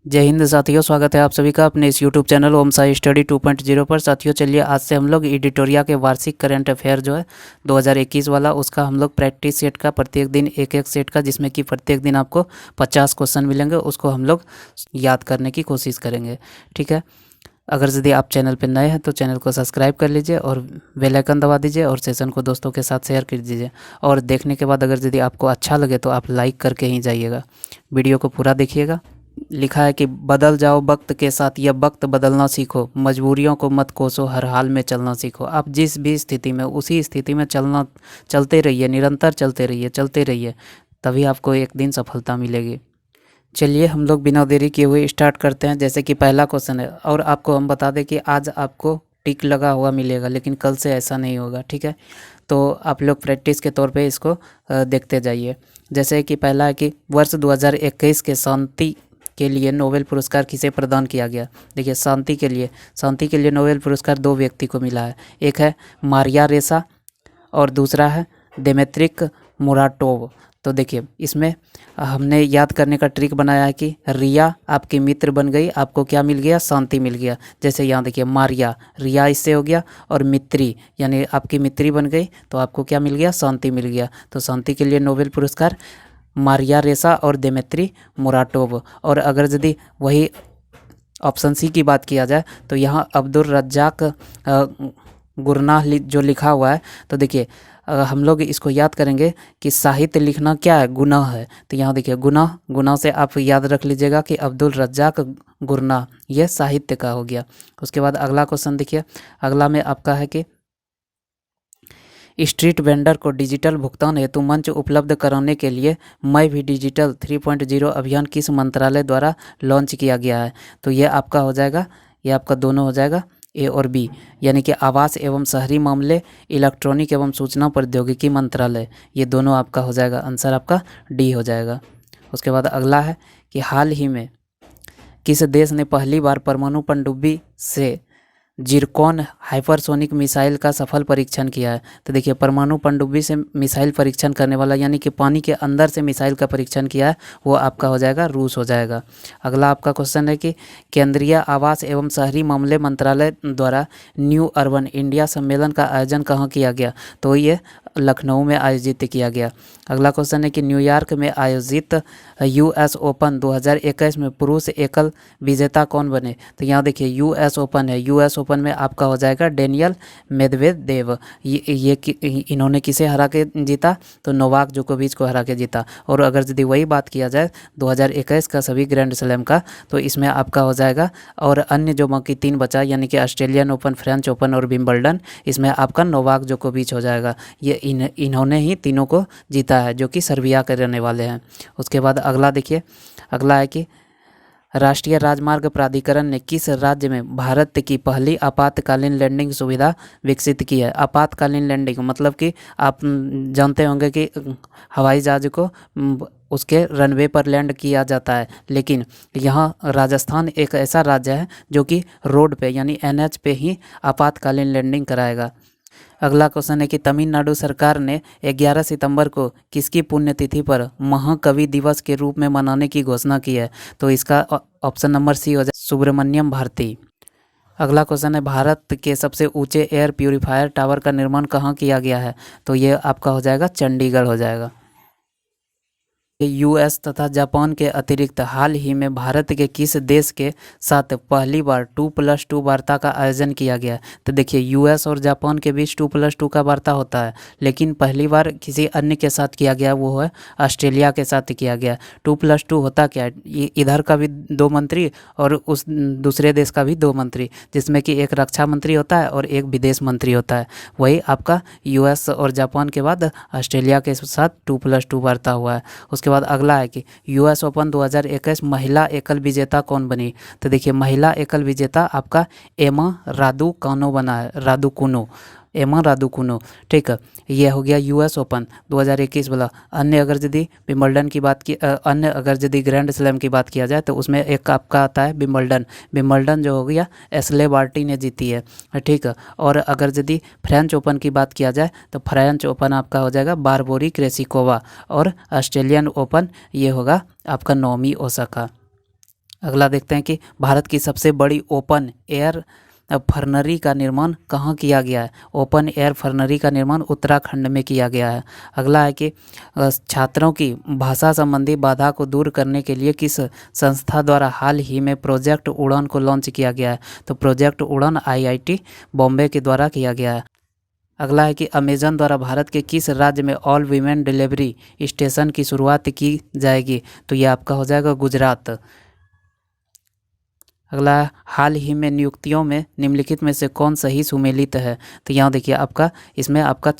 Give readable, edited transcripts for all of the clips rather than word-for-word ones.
जय हिंद साथियों, स्वागत है आप सभी का अपने इस यूट्यूब चैनल ओम साई स्टडी 2.0 पर। साथियों चलिए आज से हम लोग एडिटोरिया के वार्षिक करंट अफेयर जो है 2021 वाला, उसका हम लोग प्रैक्टिस सेट का प्रत्येक दिन एक एक सेट का, जिसमें कि प्रत्येक दिन आपको 50 क्वेश्चन मिलेंगे, उसको हम लोग याद करने की कोशिश करेंगे। ठीक है, अगर यदि आप चैनल पर नए हैं तो चैनल को सब्सक्राइब कर लीजिए और बेल आइकन दबा दीजिए और सेशन को दोस्तों के साथ शेयर कर दीजिए। और देखने के बाद अगर यदि आपको अच्छा लगे तो आप लाइक करके ही जाइएगा, वीडियो को पूरा देखिएगा। लिखा है कि बदल जाओ वक्त के साथ, यह वक्त बदलना सीखो, मजबूरियों को मत कोसो, हर हाल में चलना सीखो। आप जिस भी स्थिति में, उसी स्थिति में चलते रहिए, निरंतर चलते रहिए, तभी आपको एक दिन सफलता मिलेगी। चलिए हम लोग बिना देरी किए हुए स्टार्ट करते हैं। जैसे कि पहला क्वेश्चन है, और आपको हम बता दें कि आज आपको टिक लगा हुआ मिलेगा, लेकिन कल से ऐसा नहीं होगा। ठीक है, तो आप लोग प्रैक्टिस के तौर पे इसको देखते जाइए। जैसे कि पहला है कि वर्ष 2021 के शांति के लिए नोबेल पुरस्कार किसे प्रदान किया गया। देखिए, शांति के लिए नोबेल पुरस्कार दो व्यक्ति को मिला है। एक है मारिया रेसा और दूसरा है देमेत्रिक मुराटोव। तो देखिए, इसमें हमने याद करने का ट्रिक बनाया है कि रिया आपकी मित्र बन गई, आपको क्या मिल गया, शांति मिल गया। जैसे यहाँ देखिए, मारिया, रिया इससे हो गया, और मित्री यानी आपकी मित्री बन गई, तो आपको क्या मिल गया, शांति मिल गया। तो शांति के लिए नोबेल पुरस्कार मारिया रेसा और देमेत्री मुराटोव। और अगर यदि वही ऑप्शन सी की बात किया जाए तो यहाँ अब्दुल रज्जाक गुरनाह जो लिखा हुआ है। तो देखिए, हम लोग इसको याद करेंगे कि साहित्य लिखना क्या है, गुनाह है। तो यहाँ देखिए, गुनाह से आप याद रख लीजिएगा कि अब्दुल रज्जाक गुरनाह, यह साहित्य का हो गया। उसके बाद अगला क्वेश्चन देखिए, अगला में आपका है कि स्ट्रीट वेंडर को डिजिटल भुगतान हेतु मंच उपलब्ध कराने के लिए मैं भी डिजिटल 3.0 अभियान किस मंत्रालय द्वारा लॉन्च किया गया है। तो ये आपका हो जाएगा, ये आपका दोनों हो जाएगा, ए और बी, यानी कि आवास एवं शहरी मामले, इलेक्ट्रॉनिक एवं सूचना प्रौद्योगिकी मंत्रालय, ये दोनों आपका हो जाएगा। आंसर आपका डी हो जाएगा। उसके बाद अगला है कि हाल ही में किस देश ने पहली बार परमाणु पनडुब्बी से जिरकॉन हाइपरसोनिक मिसाइल का सफल परीक्षण किया है। तो देखिए, परमाणु पनडुब्बी से मिसाइल परीक्षण करने वाला, यानी कि पानी के अंदर से मिसाइल का परीक्षण किया है, वो आपका हो जाएगा, रूस हो जाएगा। अगला आपका क्वेश्चन है कि केंद्रीय आवास एवं शहरी मामले मंत्रालय द्वारा न्यू अर्बन इंडिया सम्मेलन का आयोजन कहाँ किया गया। तो ये लखनऊ में आयोजित किया गया। अगला क्वेश्चन है कि न्यूयॉर्क में आयोजित यूएस ओपन 2021 में पुरुष एकल विजेता कौन बने। तो यहाँ देखिए, यूएस ओपन है, यूएस ओपन में आपका हो जाएगा डेनियल मेदवेदेव। इन्होंने किसे हरा के जीता, तो नोवाक जोकोविच को हरा के जीता। और अगर यदि वही बात किया जाए 2021 का सभी ग्रैंड स्लैम का, तो इसमें आपका हो जाएगा, और अन्य जो बाकी तीन बचा, यानी कि ऑस्ट्रेलियन ओपन, फ्रेंच ओपन और विंबलडन, इसमें आपका नोवाक जोकोविच हो जाएगा। ये इन्होंने ही तीनों को जीता है, जो कि सर्बिया के रहने वाले हैं। उसके बाद अगला देखिए, अगला है कि राष्ट्रीय राजमार्ग प्राधिकरण ने किस राज्य में भारत की पहली आपातकालीन लैंडिंग सुविधा विकसित की है। आपातकालीन लैंडिंग मतलब कि आप जानते होंगे कि हवाई जहाज को उसके रनवे पर लैंड किया जाता है, लेकिन यहाँ राजस्थान एक ऐसा राज्य है जो कि रोड पे यानी एनएच पे ही आपातकालीन लैंडिंग कराएगा। अगला क्वेश्चन है कि तमिलनाडु सरकार ने 11 सितंबर को किसकी पुण्यतिथि पर महाकवि दिवस के रूप में मनाने की घोषणा की है। तो इसका ऑप्शन नंबर सी हो जाए, सुब्रमण्यम भारती। अगला क्वेश्चन है, भारत के सबसे ऊंचे एयर प्यूरिफायर टावर का निर्माण कहाँ किया गया है। तो ये आपका हो जाएगा, चंडीगढ़ हो जाएगा। यूएस तथा जापान के अतिरिक्त हाल ही में भारत के किस देश के साथ पहली बार 2+2 वार्ता का आयोजन किया गया। तो देखिए, यूएस और जापान के बीच 2+2 का वार्ता होता है, लेकिन पहली बार किसी अन्य के साथ किया गया, वो है ऑस्ट्रेलिया के साथ किया गया। 2+2 होता क्या है, इधर का भी 2 मंत्री और उस दूसरे देश का भी 2 मंत्री, जिसमें कि एक रक्षा मंत्री होता है और एक विदेश मंत्री होता है। वही आपका यूएस और जापान के बाद ऑस्ट्रेलिया के साथ 2+2 वार्ता हुआ है। उसके बाद अगला है कि यूएस ओपन 2021 महिला एकल विजेता कौन बनी। तो देखिए, महिला एकल विजेता आपका एमा रादुकानो बना है, एमा रादुकुनो। ठीक है, ये हो गया यूएस ओपन 2021 वाला। अन्य अगर यदि विंबलडन की बात की, अन्य अगर यदि ग्रैंड स्लैम की बात किया जाए, तो उसमें एक आपका आता है विंबलडन जो हो गया एस्ले बार्टी ने जीती है। ठीक है, और अगर यदि फ्रेंच ओपन की बात किया जाए, तो फ्रेंच ओपन आपका हो जाएगा बारबोरी क्रेसिकोवा। और ऑस्ट्रेलियन ओपन ये होगा आपका नाओमी ओसाका। अगला देखते हैं कि भारत की सबसे बड़ी ओपन एयर फर्नरी का निर्माण कहाँ किया गया है। ओपन एयर फर्नरी का निर्माण उत्तराखंड में किया गया है। अगला है कि छात्रों की भाषा संबंधी बाधा को दूर करने के लिए किस संस्था द्वारा हाल ही में प्रोजेक्ट उड़ान को लॉन्च किया गया है। तो प्रोजेक्ट उड़ान आईआईटी बॉम्बे के द्वारा किया गया है। अगला है कि अमेजन द्वारा भारत के किस राज्य में ऑल वीमेन डिलीवरी स्टेशन की शुरुआत की जाएगी। तो ये आपका हो जाएगा गुजरात। अगला है हाल ही में नियुक्तियों में निम्नलिखित में से कौन सही सुमेलित है। तो यहाँ देखिए आपका इसमें आपका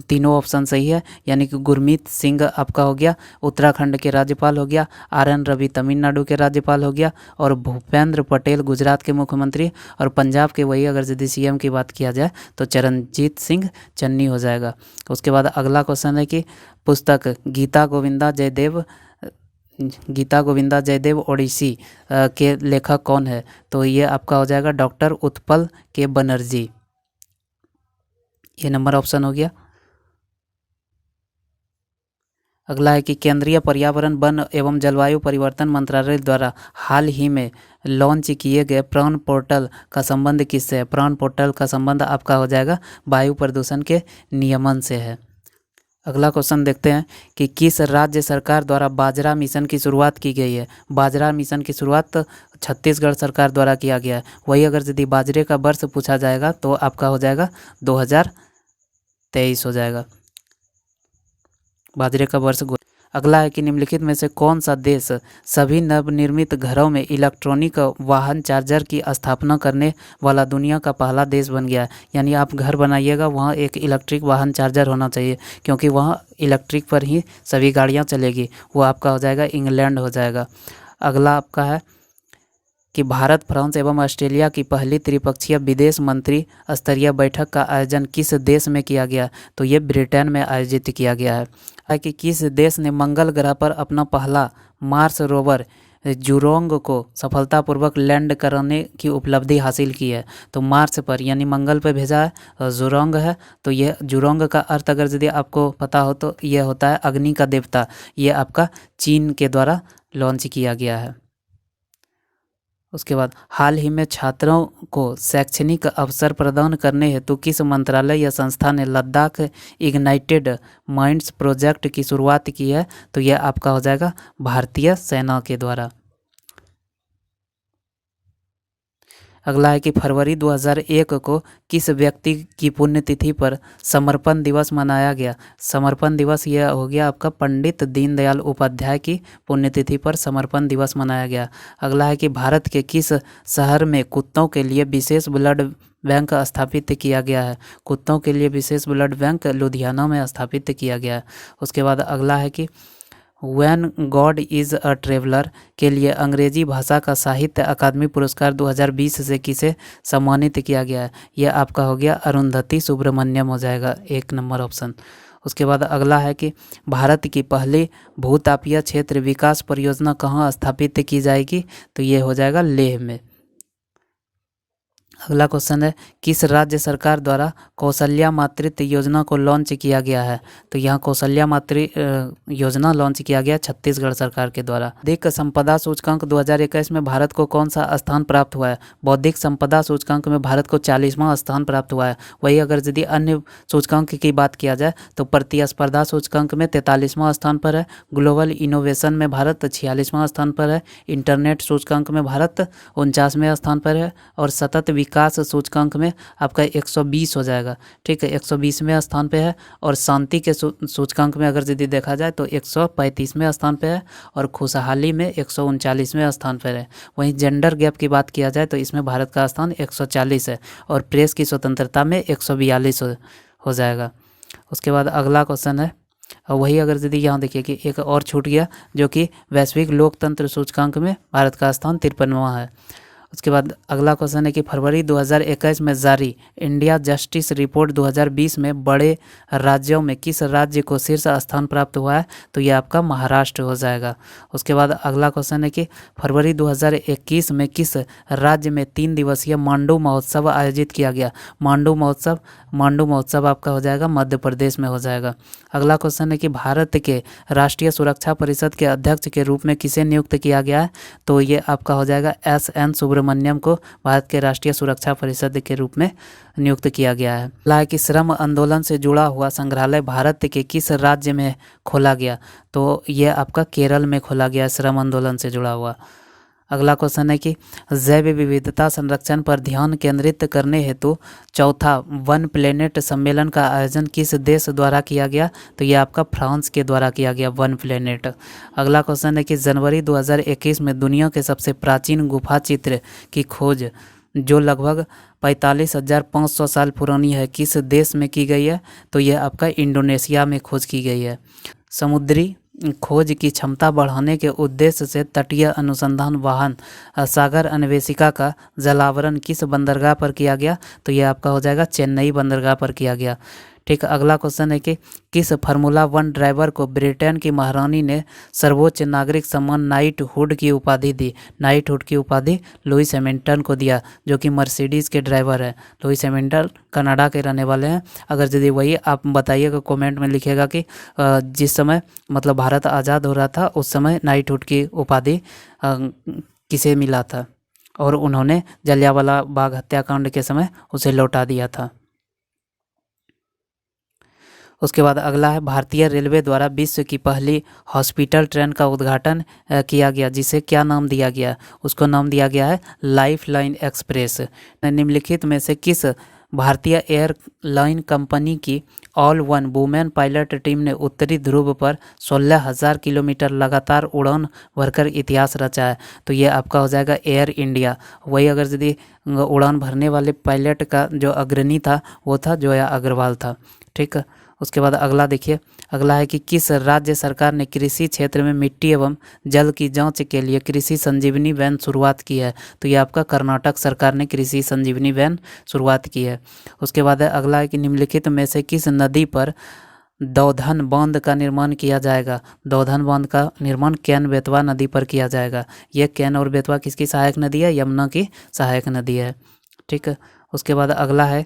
तीनों ऑप्शन सही है, यानी कि गुरमीत सिंह आपका हो गया उत्तराखंड के राज्यपाल हो गया, आर.एन. रवि तमिलनाडु के राज्यपाल हो गया, और भूपेंद्र पटेल गुजरात के मुख्यमंत्री, और पंजाब के वही अगर यदि सीएम की बात किया जाए तो चरणजीत सिंह चन्नी हो जाएगा। उसके बाद अगला क्वेश्चन है कि पुस्तक गीता गोविंदा जयदेव ओडिसी के लेखक कौन है। तो ये आपका हो जाएगा डॉक्टर उत्पल के बनर्जी। ये नंबर ऑप्शन हो गया। अगला है कि केंद्रीय पर्यावरण वन एवं जलवायु परिवर्तन मंत्रालय द्वारा हाल ही में लॉन्च किए गए प्राण पोर्टल का संबंध किससे है। प्राण पोर्टल का संबंध आपका हो जाएगा वायु प्रदूषण के नियमन से है। अगला क्वेश्चन देखते हैं कि किस राज्य सरकार द्वारा बाजरा मिशन की शुरुआत की गई है। बाजरा मिशन की शुरुआत छत्तीसगढ़ सरकार द्वारा किया गया है। वही अगर यदि बाजरे का वर्ष पूछा जाएगा तो आपका हो जाएगा 2023 हो जाएगा बाजरे का वर्ष। अगला है कि निम्नलिखित में से कौन सा देश सभी नवनिर्मित घरों में इलेक्ट्रॉनिक वाहन चार्जर की स्थापना करने वाला दुनिया का पहला देश बन गया है। यानी आप घर बनाइएगा वहाँ एक इलेक्ट्रिक वाहन चार्जर होना चाहिए, क्योंकि वहाँ इलेक्ट्रिक पर ही सभी गाड़ियाँ चलेगी। वो आपका हो जाएगा इंग्लैंड हो जाएगा। अगला आपका है कि भारत, फ्रांस एवं ऑस्ट्रेलिया की पहली त्रिपक्षीय विदेश मंत्री स्तरीय बैठक का आयोजन किस देश में किया गया। तो ये ब्रिटेन में आयोजित किया गया है। कि किस देश ने मंगल ग्रह पर अपना पहला मार्स रोवर जुरोंग को सफलतापूर्वक लैंड कराने की उपलब्धि हासिल की है। तो मार्स पर यानी मंगल पर भेजा है जुरोंग है। तो ये जुरोंग का अर्थ अगर यदि आपको पता हो तो ये होता है अग्नि का देवता। ये आपका चीन के द्वारा लॉन्च किया गया है। उसके बाद हाल ही में छात्रों को शैक्षणिक अवसर प्रदान करने हेतु किस मंत्रालय या संस्था ने लद्दाख इग्नाइटेड माइंड्स प्रोजेक्ट की शुरुआत की है। तो यह आपका हो जाएगा भारतीय सेना के द्वारा। अगला है कि फरवरी 2001 को किस व्यक्ति की पुण्यतिथि पर समर्पण दिवस मनाया गया। समर्पण दिवस यह हो गया आपका पंडित दीनदयाल उपाध्याय की पुण्यतिथि पर समर्पण दिवस मनाया गया। अगला है कि भारत के किस शहर में कुत्तों के लिए विशेष ब्लड बैंक स्थापित किया गया है। कुत्तों के लिए विशेष ब्लड बैंक लुधियाना में स्थापित किया गया है। उसके बाद अगला है कि when God is a traveller के लिए अंग्रेजी भाषा का साहित्य अकादमी पुरस्कार 2020 से किसे सम्मानित किया गया है। यह आपका हो गया अरुंधति सुब्रमण्यम हो जाएगा, 1 नंबर ऑप्शन। उसके बाद अगला है कि भारत की पहली भूतापीय क्षेत्र विकास परियोजना कहाँ स्थापित की जाएगी। तो ये हो जाएगा लेह में। अगला क्वेश्चन है किस राज्य सरकार द्वारा कौशल्या मातृत्व योजना को लॉन्च किया गया है। तो यहाँ कौशल्या मातृ योजना लॉन्च किया गया छत्तीसगढ़ सरकार के द्वारा। बौद्धिक संपदा सूचकांक 2021 में भारत को कौन सा स्थान प्राप्त हुआ है। बौद्धिक संपदा सूचकांक में भारत को 40वां स्थान प्राप्त हुआ है। वही अगर यदि अन्य सूचकांक की बात किया जाए तो प्रतिस्पर्धा सूचकांक में 43वां स्थान पर है। ग्लोबल इनोवेशन में भारत 46वां स्थान पर है। इंटरनेट सूचकांक में भारत 49वें स्थान पर है। और सतत विकास सूचकांक में आपका 120 हो जाएगा, ठीक है, 120वें स्थान पे है। और शांति के सूचकांक में अगर यदि देखा जाए तो 135वें स्थान पे है। और खुशहाली में 139वें स्थान पर है। वहीं जेंडर गैप की बात किया जाए तो इसमें भारत का स्थान 140 है। और प्रेस की स्वतंत्रता में 142 हो जाएगा। उसके बाद अगला क्वेश्चन है, और वही अगर यदि यहाँ देखिए कि एक और छूट गया जो कि वैश्विक लोकतंत्र सूचकांक में भारत का स्थान 53वां है। उसके बाद अगला क्वेश्चन है कि फरवरी 2021 में जारी इंडिया जस्टिस रिपोर्ट 2020 में बड़े राज्यों में किस राज्य को शीर्ष स्थान प्राप्त हुआ है? तो ये आपका महाराष्ट्र हो जाएगा। उसके बाद अगला क्वेश्चन है कि फरवरी 2021 में किस राज्य में 3 दिवसीय मांडू महोत्सव आयोजित किया गया? मांडू महोत्सव आपका हो जाएगा मध्य प्रदेश में हो जाएगा। अगला क्वेश्चन है कि भारत के राष्ट्रीय सुरक्षा परिषद के अध्यक्ष के रूप में किसे नियुक्त किया गया है? तो ये आपका हो जाएगा S.N. सुब्रमण्यम को भारत के राष्ट्रीय सुरक्षा परिषद के रूप में नियुक्त किया गया है। अगला है कि श्रम आंदोलन से जुड़ा हुआ संग्रहालय भारत के किस राज्य में खोला गया? तो ये आपका केरल में खोला गया है श्रम आंदोलन से जुड़ा हुआ। अगला क्वेश्चन है कि जैव विविधता संरक्षण पर ध्यान केंद्रित करने हेतु चौथा वन प्लेनेट सम्मेलन का आयोजन किस देश द्वारा किया गया? तो ये आपका फ्रांस के द्वारा किया गया वन प्लेनेट। अगला क्वेश्चन है कि जनवरी 2021 में दुनिया के सबसे प्राचीन गुफा चित्र की खोज जो लगभग 45,500 साल पुरानी है किस देश में की गई है? तो यह आपका इंडोनेशिया में खोज की गई है। समुद्री खोज की क्षमता बढ़ाने के उद्देश्य से तटीय अनुसंधान वाहन सागर अन्वेषिका का जलावरण किस बंदरगाह पर किया गया? तो यह आपका हो जाएगा चेन्नई बंदरगाह पर किया गया। ठीक, अगला क्वेश्चन है कि किस फार्मूला 1 ड्राइवर को ब्रिटेन की महारानी ने सर्वोच्च नागरिक सम्मान नाइटहुड की उपाधि दी? नाइटहुड की उपाधि लुइस हैमिल्टन को दिया, जो कि मर्सिडीज़ के ड्राइवर है। लुइस हैमिल्टन कनाडा के रहने वाले हैं। अगर यदि वही आप बताइएगा, कमेंट में लिखिएगा कि जिस समय मतलब भारत आज़ाद हो रहा था उस समय नाइटहुड की उपाधि किसे मिला था और उन्होंने जलियांवाला बाग हत्याकांड के समय उसे लौटा दिया था। उसके बाद अगला है भारतीय रेलवे द्वारा विश्व की पहली हॉस्पिटल ट्रेन का उद्घाटन किया गया, जिसे क्या नाम दिया गया? उसको नाम दिया गया है लाइफलाइन एक्सप्रेस। निम्नलिखित में से किस भारतीय एयरलाइन कंपनी की all one women pilot team ने उत्तरी ध्रुव पर 16,000 किलोमीटर लगातार उड़ान भरकर इतिहास रचा है? तो ये आपका हो जाएगा एयर इंडिया। वही अगर यदि उड़ान भरने वाले पायलट का जो अग्रणी था वो था जोया अग्रवाल था। ठीक, उसके बाद अगला देखिए, अगला है कि किस राज्य सरकार ने कृषि क्षेत्र में मिट्टी एवं जल की जांच के लिए कृषि संजीवनी वैन शुरुआत की है? तो ये आपका कर्नाटक सरकार ने कृषि संजीवनी वैन शुरुआत की है। उसके बाद अगला है कि निम्नलिखित में से किस नदी पर दौधन बांध का निर्माण किया जाएगा? दौधन बांध का निर्माण केन बेतवा नदी पर किया जाएगा। यह केन और बेतवा किसकी सहायक नदी है? यमुना की सहायक नदी है। ठीक, उसके बाद अगला है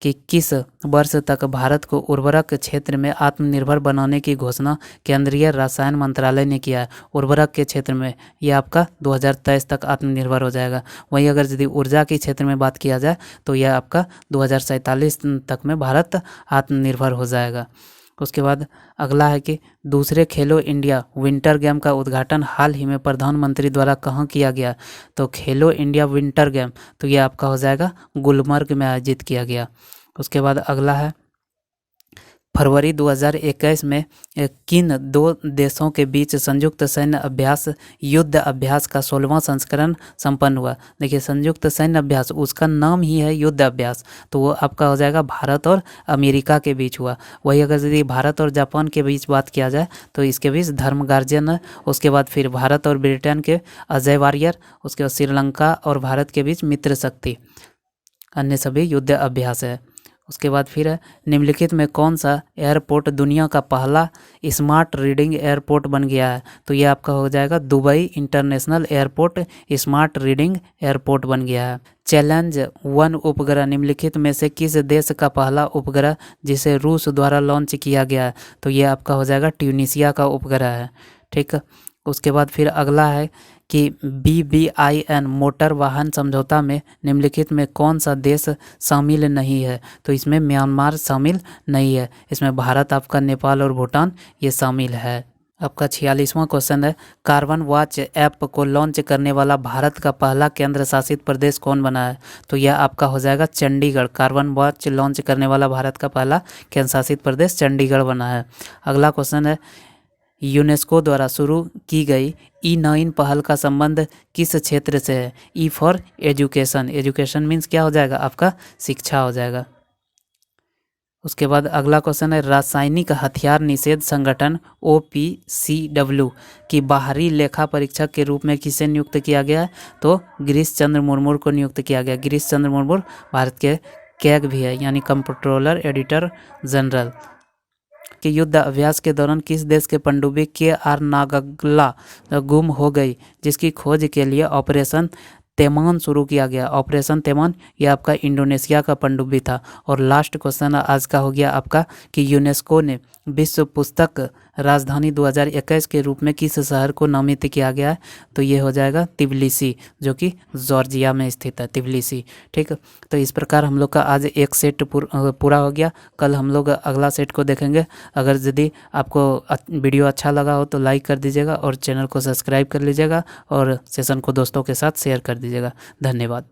कि किस वर्ष तक भारत को उर्वरक क्षेत्र में आत्मनिर्भर बनाने की घोषणा केंद्रीय रसायन मंत्रालय ने किया है? उर्वरक के क्षेत्र में ये आपका 2023 तक आत्मनिर्भर हो जाएगा। वहीं अगर यदि ऊर्जा के क्षेत्र में बात किया जाए तो यह आपका 2047 तक में भारत आत्मनिर्भर हो जाएगा। उसके बाद अगला है कि दूसरे खेलो इंडिया विंटर गेम का उद्घाटन हाल ही में प्रधानमंत्री द्वारा कहाँ किया गया? तो खेलो इंडिया विंटर गेम तो ये आपका हो जाएगा गुलमर्ग में आयोजित किया गया। उसके बाद अगला है फरवरी 2021 में किन दो देशों के बीच संयुक्त सैन्य अभ्यास युद्ध अभ्यास का 16वां संस्करण संपन्न हुआ? देखिए, संयुक्त सैन्य अभ्यास उसका नाम ही है युद्ध अभ्यास, तो वो आपका हो जाएगा भारत और अमेरिका के बीच हुआ। वही अगर यदि भारत और जापान के बीच बात किया जाए तो इसके बीच धर्म गार्जियन है। उसके बाद फिर भारत और ब्रिटेन के अजय वारियर, उसके बाद श्रीलंका और भारत के बीच मित्र शक्ति, अन्य सभी युद्ध अभ्यास है। उसके बाद फिर निम्नलिखित में कौन सा एयरपोर्ट दुनिया का पहला स्मार्ट रीडिंग एयरपोर्ट बन गया है? तो ये आपका हो जाएगा Dubai international airport smart reading airport बन गया है। चैलेंज 1 उपग्रह निम्नलिखित में से किस देश का पहला उपग्रह जिसे रूस द्वारा लॉन्च किया गया है? तो ये आपका हो जाएगा ट्यूनीशिया का उपग्रह है। ठीक, उसके बाद फिर अगला है कि BBIN मोटर वाहन समझौता में निम्नलिखित में कौन सा देश शामिल नहीं है? तो इसमें म्यांमार शामिल नहीं है, इसमें भारत, आपका नेपाल और भूटान ये शामिल है। आपका 46वां क्वेश्चन है कार्बन वॉच ऐप को लॉन्च करने वाला भारत का पहला केंद्र शासित प्रदेश कौन बना है? तो यह आपका हो जाएगा चंडीगढ़। कार्बन वॉच लॉन्च करने वाला भारत का पहला केंद्र शासित प्रदेश चंडीगढ़ बना है। अगला क्वेश्चन है यूनेस्को द्वारा शुरू की गई E9 पहल का संबंध किस क्षेत्र से है? E for education, education means क्या हो जाएगा? आपका शिक्षा हो जाएगा। उसके बाद अगला क्वेश्चन है, रासायनिक हथियार निषेध संगठन OPCW की बाहरी लेखा परीक्षक के रूप में किसे नियुक्त किया गया है? तो गिरीश चंद्र मुर्मू को नियुक्त किया गया। गिरीश चंद्र मुर्मू भारत के कैग भी है, यानी कंप्ट्रोलर एडिटर जनरल। कि युद्ध अभ्यास के दौरान किस देश के पनडुब्बी KR नागला गुम हो गई, जिसकी खोज के लिए ऑपरेशन तेमान शुरू किया गया। ऑपरेशन तेमान ये आपका इंडोनेशिया का पनडुब्बी था। और लास्ट क्वेश्चन आज का हो गया आपका कि यूनेस्को ने विश्व पुस्तक राजधानी 2021 के रूप में किस शहर को नामित किया गया है? तो ये हो जाएगा तिबिलिसी, जो कि जॉर्जिया में स्थित है, तिबिलिसी। ठीक, तो इस प्रकार हम लोग का आज एक सेट पूरा हो गया। कल हम लोग अगला सेट को देखेंगे। अगर यदि आपको वीडियो अच्छा लगा हो तो लाइक कर दीजिएगा और चैनल को सब्सक्राइब कर लीजिएगा और सेशन को दोस्तों के साथ शेयर कर दीजिएगा। धन्यवाद।